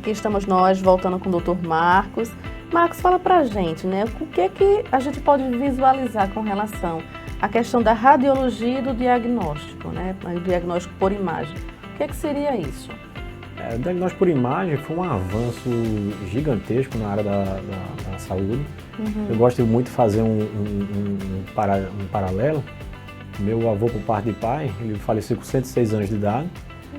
Aqui estamos nós, voltando com o Dr. Marcos. Marcos, fala pra gente, né? O que é que a gente pode visualizar com relação à questão da radiologia e do diagnóstico, né? O diagnóstico por imagem. O que é que seria isso? O diagnóstico por imagem foi um avanço gigantesco na área da saúde. Eu gosto muito de fazer um paralelo. Meu avô, por parte de pai, ele faleceu com 106 anos de idade.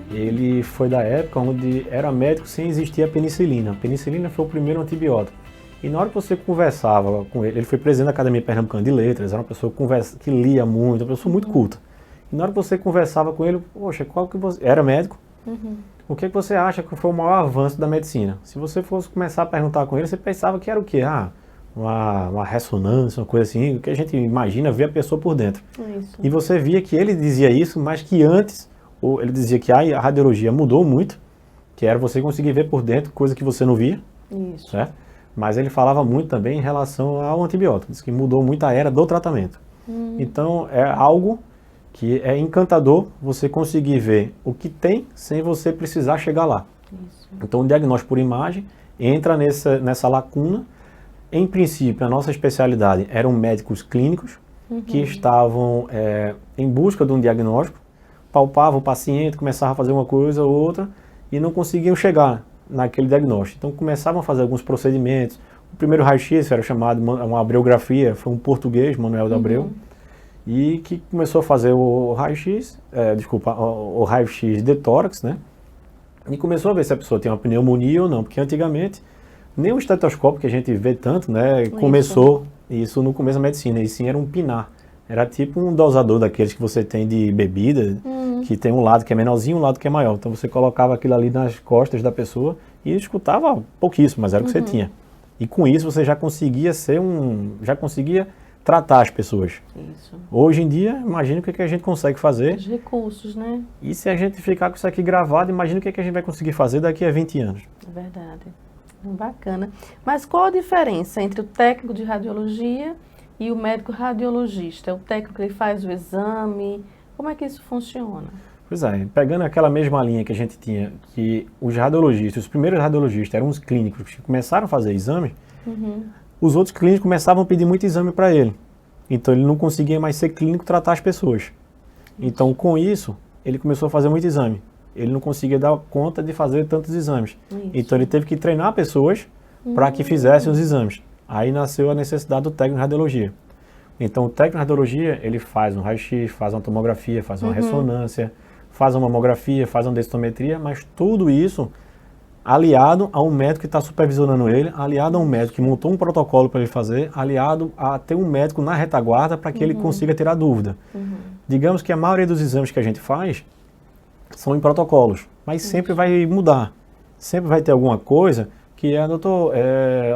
Ele foi da época onde era médico sem existir a penicilina. A penicilina foi o primeiro antibiótico. E na hora que você conversava com ele, ele foi presidente da Academia Pernambucana de Letras, era uma pessoa que lia muito, uma pessoa muito culta. E na hora que você conversava com ele, poxa, qual que você... Era médico? O que você acha que foi o maior avanço da medicina? Se você fosse começar a perguntar com ele, você pensava que era o quê? Uma ressonância, uma coisa assim, o que a gente imagina ver a pessoa por dentro. Isso. E você via que ele dizia isso, mas que antes, ele dizia que a radiologia mudou muito, que era você conseguir ver por dentro coisa que você não via. Isso. Certo? Mas ele falava muito também em relação ao antibiótico, diz que mudou muito a era do tratamento. Então é algo que é encantador você conseguir ver o que tem sem você precisar chegar lá. Isso. Então o diagnóstico por imagem entra nessa lacuna. Em princípio, a nossa especialidade eram médicos clínicos que estavam em busca de um diagnóstico, palpavam o paciente, começavam a fazer uma coisa ou outra e não conseguiam chegar naquele diagnóstico. Então começavam a fazer alguns procedimentos. O primeiro raio-x era chamado uma abreografia, foi um português, Manuel de Abreu, e que começou a fazer o raio-x, o raio-x de tórax, né? E começou a ver se a pessoa tem uma pneumonia ou não, porque antigamente nem o estetoscópio que a gente vê tanto, né, começou isso no começo da medicina, e sim era um pinar. Era tipo um dosador daqueles que você tem de bebida, que tem um lado que é menorzinho e um lado que é maior. Então você colocava aquilo ali nas costas da pessoa e escutava pouquíssimo, mas era o que você tinha. E com isso você já conseguia já conseguia tratar as pessoas. Isso. Hoje em dia, imagina o que a gente consegue fazer. Os recursos, né? E se a gente ficar com isso aqui gravado, imagina o que a gente vai conseguir fazer daqui a 20 anos. É verdade. Bacana. Mas qual a diferença entre o técnico de radiologia e o médico radiologista? É o técnico que faz o exame? Como é que isso funciona? Pois é, pegando aquela mesma linha que a gente tinha, que os radiologistas, os primeiros radiologistas eram os clínicos que começaram a fazer exame, os outros clínicos começavam a pedir muito exame para ele. Então ele não conseguia mais ser clínico e tratar as pessoas. Então com isso, ele começou a fazer muito exame. Ele não conseguia dar conta de fazer tantos exames. Isso. Então ele teve que treinar pessoas para que fizessem os exames. Aí nasceu a necessidade do técnico de radiologia. Então o técnico de radiologia, ele faz um raio-x, faz uma tomografia, faz uma ressonância, faz uma mamografia, faz uma densitometria, mas tudo isso aliado a um médico que está supervisionando ele, aliado a um médico que montou um protocolo para ele fazer, aliado a ter um médico na retaguarda para que ele consiga tirar dúvida. Digamos que a maioria dos exames que a gente faz são em protocolos, mas sempre vai mudar. Sempre vai ter alguma coisa que doutor,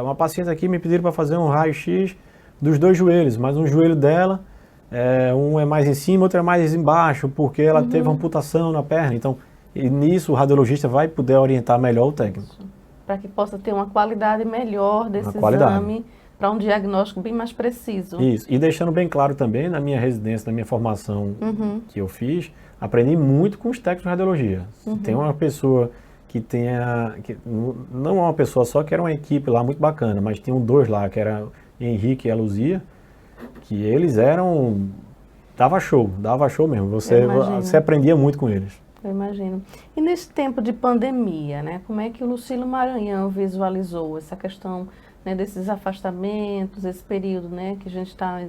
uma paciente aqui me pediram para fazer um raio-x dos dois joelhos, mas um joelho dela, um é mais em cima, outro é mais embaixo, porque ela teve uma amputação na perna. Então, e nisso o radiologista vai poder orientar melhor o técnico. Para que possa ter uma qualidade melhor desse exame, para um diagnóstico bem mais preciso. Isso, e deixando bem claro também, na minha residência, na minha formação que eu fiz, aprendi muito com os técnicos de radiologia. Tem uma pessoa não é uma pessoa só, que era uma equipe lá muito bacana, mas tinham dois lá, que era Henrique e a Luzia, que eles dava show mesmo, você aprendia muito com eles. Eu imagino. E nesse tempo de pandemia, né, como é que o Lucílio Maranhão visualizou essa questão, né, desses afastamentos, esse período, né, que a gente está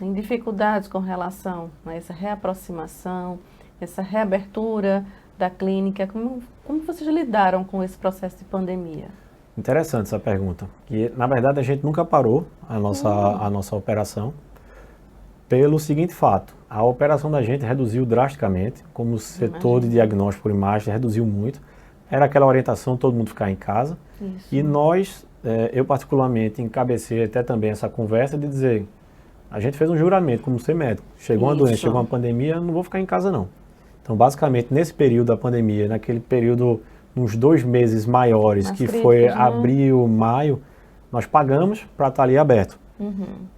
em dificuldades com relação a essa reaproximação, essa reabertura da clínica? Como vocês lidaram com esse processo de pandemia? Interessante essa pergunta. Que, na verdade, a gente nunca parou a nossa operação pelo seguinte fato. A operação da gente reduziu drasticamente, como o setor de diagnóstico por imagem reduziu muito. Era aquela orientação, todo mundo ficar em casa. Isso. E nós, eu particularmente, encabecei até também essa conversa de dizer, a gente fez um juramento como ser médico. Chegou uma doença, chegou uma pandemia, não vou ficar em casa não. Então, basicamente, nesse período da pandemia, naquele período, uns 2 meses maiores, que foi abril, maio, nós pagamos para estar ali aberto.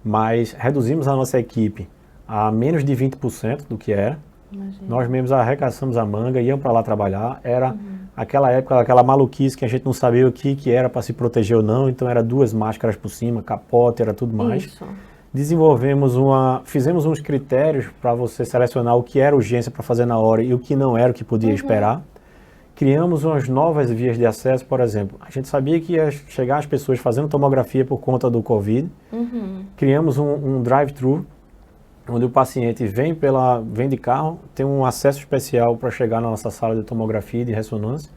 Mas reduzimos a nossa equipe a menos de 20% do que era. Nós mesmos arregaçamos a manga, íamos para lá trabalhar. Era Aquela época, aquela maluquice que a gente não sabia o que era para se proteger ou não, então era 2 máscaras por cima, capote, era tudo mais. Isso. Fizemos uns critérios para você selecionar o que era urgência para fazer na hora e o que não era, o que podia esperar. Criamos umas novas vias de acesso, por exemplo. A gente sabia que ia chegar as pessoas fazendo tomografia por conta do Covid. Criamos um drive-thru, onde o paciente vem de carro, tem um acesso especial para chegar na nossa sala de tomografia e de ressonância.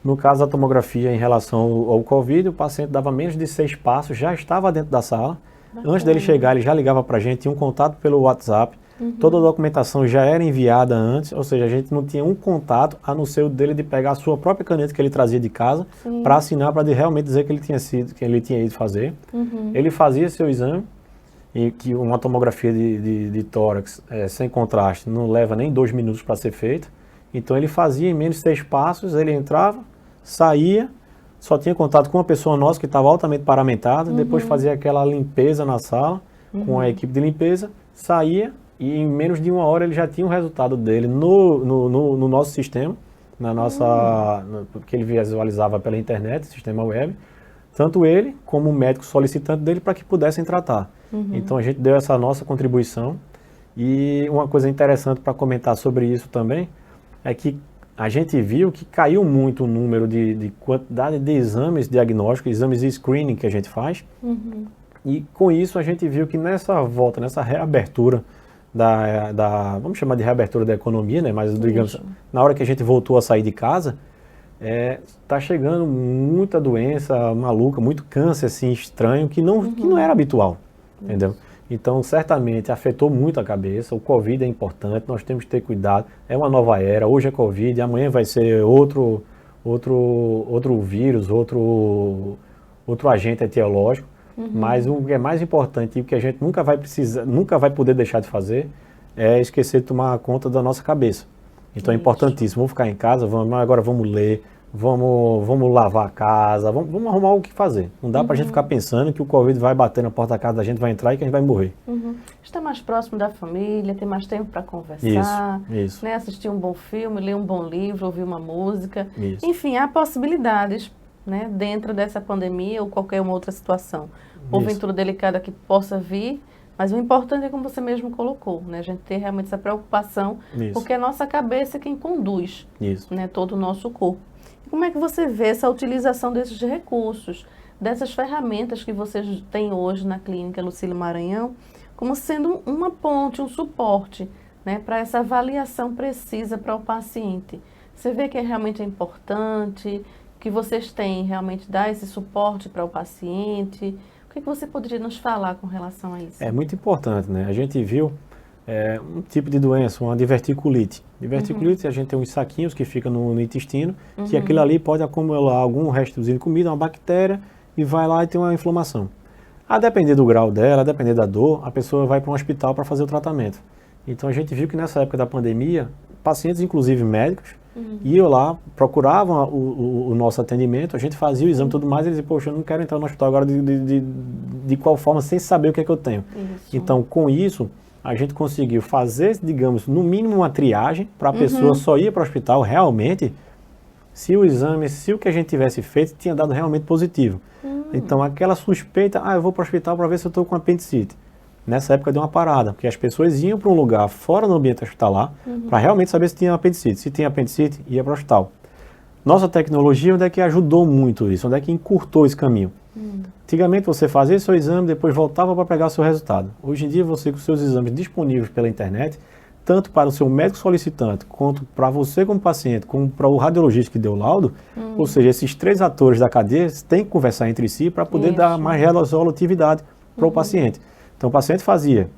No caso da tomografia em relação ao Covid, o paciente dava menos de 6 passos, já estava dentro da sala. Antes dele chegar, ele já ligava para a gente, tinha um contato pelo WhatsApp. Toda a documentação já era enviada antes, ou seja, a gente não tinha um contato, a não ser o dele de pegar a sua própria caneta que ele trazia de casa, para assinar, para realmente dizer que ele tinha ido fazer. Ele fazia seu exame, e que uma tomografia de tórax sem contraste não leva nem 2 minutos para ser feita. Então ele fazia em menos de 6 passos, ele entrava, saía, só tinha contato com uma pessoa nossa que estava altamente paramentada, depois fazia aquela limpeza na sala, com a equipe de limpeza, saía, e em menos de 1 hora ele já tinha o resultado dele no nosso sistema, que ele visualizava pela internet, sistema web, tanto ele como o médico solicitante dele para que pudessem tratar. Então a gente deu essa nossa contribuição. E uma coisa interessante para comentar sobre isso também é que a gente viu que caiu muito o número de quantidade de exames diagnósticos, exames de screening que a gente faz. E com isso a gente viu que nessa reabertura vamos chamar de reabertura da economia, né? Mas digamos, na hora que a gente voltou a sair de casa, está chegando muita doença maluca, muito câncer assim, estranho, que não era habitual, entendeu? Então, certamente, afetou muito a cabeça. O Covid é importante, nós temos que ter cuidado. É uma nova era, hoje é Covid, amanhã vai ser outro vírus, outro agente etiológico. Mas o que é mais importante e o que a gente nunca vai poder deixar de fazer é esquecer de tomar conta da nossa cabeça. Então é importantíssimo, vamos ficar em casa, agora vamos ler, vamos lavar a casa, vamos arrumar o que fazer. Não dá pra gente ficar pensando que o Covid vai bater na porta da casa da gente, vai entrar e que a gente vai morrer. Estar mais próximo da família, ter mais tempo para conversar, isso. Né? Assistir um bom filme, ler um bom livro, ouvir uma música. Isso. Enfim, há possibilidades, né, dentro dessa pandemia ou qualquer uma outra situação, porventura delicada que possa vir, mas o importante é como você mesmo colocou, né, a gente ter realmente essa preocupação, porque é a nossa cabeça quem conduz, né, todo o nosso corpo. E como é que você vê essa utilização desses recursos, dessas ferramentas que vocês têm hoje na clínica Lucílio Maranhão, como sendo uma ponte, um suporte, né, para essa avaliação precisa para o paciente? Você vê que realmente é importante, que vocês têm realmente dar esse suporte para o paciente? O que você poderia nos falar com relação a isso? É muito importante, né? A gente viu um tipo de doença, uma diverticulite. Diverticulite, a gente tem uns saquinhos que ficam no intestino, que aquilo ali pode acumular algum restozinho de comida, uma bactéria, e vai lá e tem uma inflamação. A depender do grau dela, a depender da dor, a pessoa vai para um hospital para fazer o tratamento. Então a gente viu que nessa época da pandemia, pacientes, inclusive médicos, iam lá, procuravam o nosso atendimento, a gente fazia o exame e tudo mais, e eles diziam, poxa, eu não quero entrar no hospital agora de qual forma, sem saber o que é que eu tenho. Então, com isso, a gente conseguiu fazer, digamos, no mínimo uma triagem, para a pessoa só ir para o hospital realmente, se o exame, se o que a gente tivesse feito, tinha dado realmente positivo. Então, aquela suspeita, eu vou para o hospital para ver se eu estou com apendicite. Nessa época deu uma parada, porque as pessoas iam para um lugar fora do ambiente hospitalar para realmente saber se tinha apendicite. Se tinha apendicite, ia para o hospital. Nossa tecnologia, onde é que ajudou muito isso? Onde é que encurtou esse caminho? Antigamente você fazia seu exame, depois voltava para pegar seu resultado. Hoje em dia você com seus exames disponíveis pela internet, tanto para o seu médico solicitante, quanto para você como paciente, como para o radiologista que deu o laudo, ou seja, esses 3 atores da cadeia têm que conversar entre si para poder dar mais resolutividade para o paciente. Então o paciente fazia,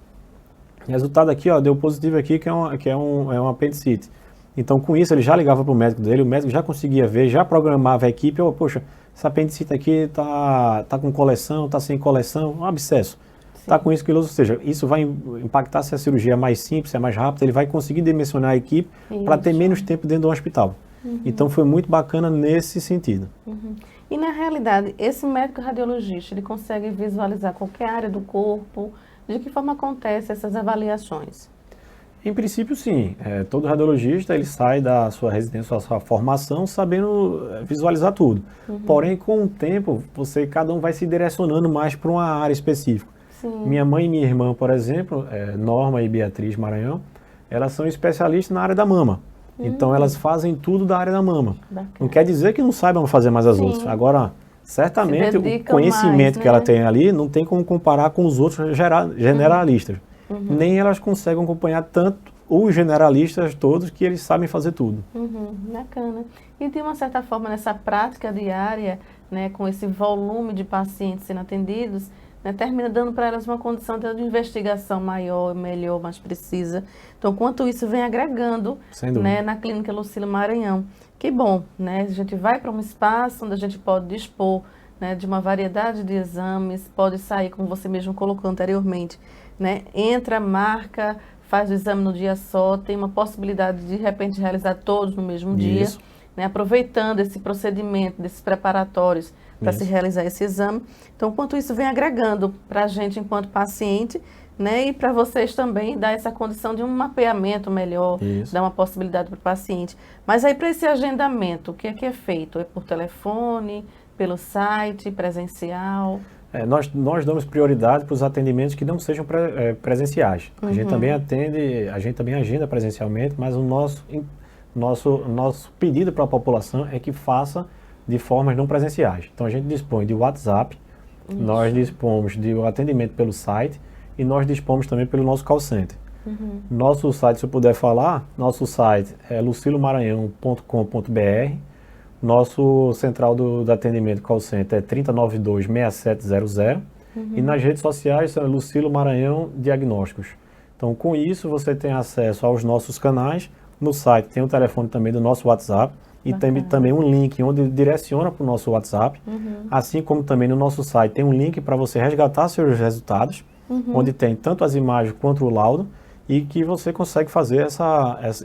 resultado aqui, deu positivo aqui, que é um apendicite. Então com isso ele já ligava para o médico dele, o médico já conseguia ver, já programava a equipe, poxa, esse apendicite aqui tá com coleção, tá sem coleção, um abscesso. Está com isso, ou seja, isso vai impactar se a cirurgia é mais simples, se é mais rápida, ele vai conseguir dimensionar a equipe para ter menos tempo dentro do hospital. Então foi muito bacana nesse sentido. E na realidade, esse médico radiologista, ele consegue visualizar qualquer área do corpo? De que forma acontecem essas avaliações? Em princípio, sim. Todo radiologista ele sai da sua residência, da sua formação, sabendo visualizar tudo. Porém, com o tempo, cada um vai se direcionando mais para uma área específica. Sim. Minha mãe e minha irmã, por exemplo, Norma e Beatriz Maranhão, elas são especialistas na área da mama. Então, elas fazem tudo da área da mama. Bacana. Não quer dizer que não saibam fazer mais as outras. Agora, certamente, o conhecimento mais, né? que ela tem ali não tem como comparar com os outros generalistas. Nem elas conseguem acompanhar tanto os generalistas todos que eles sabem fazer tudo. Bacana. E de uma certa forma, nessa prática diária, né, com esse volume de pacientes sendo atendidos, né, termina dando para elas uma condição de investigação maior, melhor, mais precisa. Então, quanto isso vem agregando, né, na Clínica Lucílio Maranhão. Que bom, né? A gente vai para um espaço onde a gente pode dispor, né, de uma variedade de exames, pode sair, como você mesmo colocou anteriormente, né? Entra, marca, faz o exame no dia só, tem uma possibilidade de repente realizar todos no mesmo dia, né? Aproveitando esse procedimento, desses preparatórios para se realizar esse exame. Então, quanto isso vem agregando para a gente enquanto paciente, né? E para vocês também dar essa condição de um mapeamento melhor, dar uma possibilidade para o paciente. Mas aí para esse agendamento, o que é feito? É por telefone, pelo site, presencial? Nós damos prioridade para os atendimentos que não sejam presenciais. A gente também agenda presencialmente, mas o nosso pedido para a população é que faça de formas não presenciais. Então a gente dispõe de WhatsApp, nós dispomos de atendimento pelo site e nós dispomos também pelo nosso call center. Nosso site, se eu puder falar, nosso site é luciliomaranhão.com.br. Nosso central do atendimento call center é 3092-6700 e nas redes sociais são Lucílio Maranhão Diagnósticos. Então, com isso, você tem acesso aos nossos canais. No site tem o telefone também do nosso WhatsApp e tem também um link onde direciona para o nosso WhatsApp. Assim como também no nosso site tem um link para você resgatar seus resultados, onde tem tanto as imagens quanto o laudo e que você consegue fazer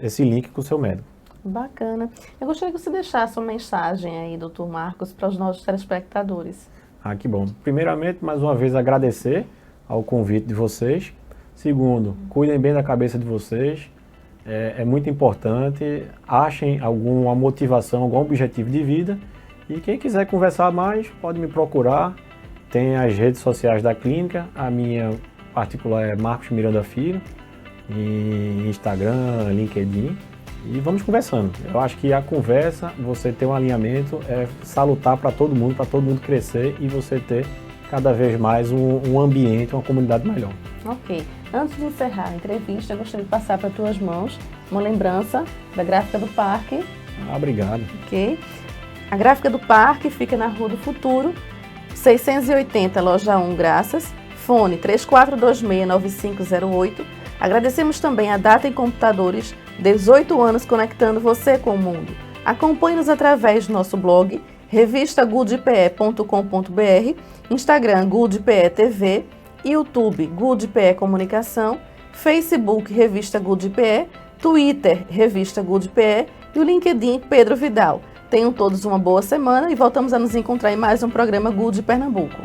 esse link com o seu médico. Bacana. Eu gostaria que você deixasse uma mensagem aí, doutor Marcos, para os nossos telespectadores. Que bom. Primeiramente, mais uma vez, agradecer ao convite de vocês. Segundo, cuidem bem da cabeça de vocês. É muito importante. Achem alguma motivação, algum objetivo de vida. E quem quiser conversar mais, pode me procurar. Tem as redes sociais da clínica. A minha particular é Marcos Miranda Filho. Em Instagram, LinkedIn. E vamos conversando. Eu acho que a conversa, você ter um alinhamento, é salutar para todo mundo crescer e você ter cada vez mais um ambiente, uma comunidade melhor. Ok. Antes de encerrar a entrevista, eu gostaria de passar para tuas mãos uma lembrança da Gráfica do Parque. Obrigado. Ok. A Gráfica do Parque fica na Rua do Futuro, 680, Loja 1, Graças. Fone 3426-9508. Agradecemos também a Data em Computadores, 18 anos conectando você com o mundo. Acompanhe-nos através do nosso blog, revistagoodpe.com.br, Instagram Goodpe TV, YouTube Goodpe Comunicação, Facebook Revista Goodpe, Twitter Revista Goodpe e o LinkedIn Pedro Vidal. Tenham todos uma boa semana e voltamos a nos encontrar em mais um programa Good Pernambuco.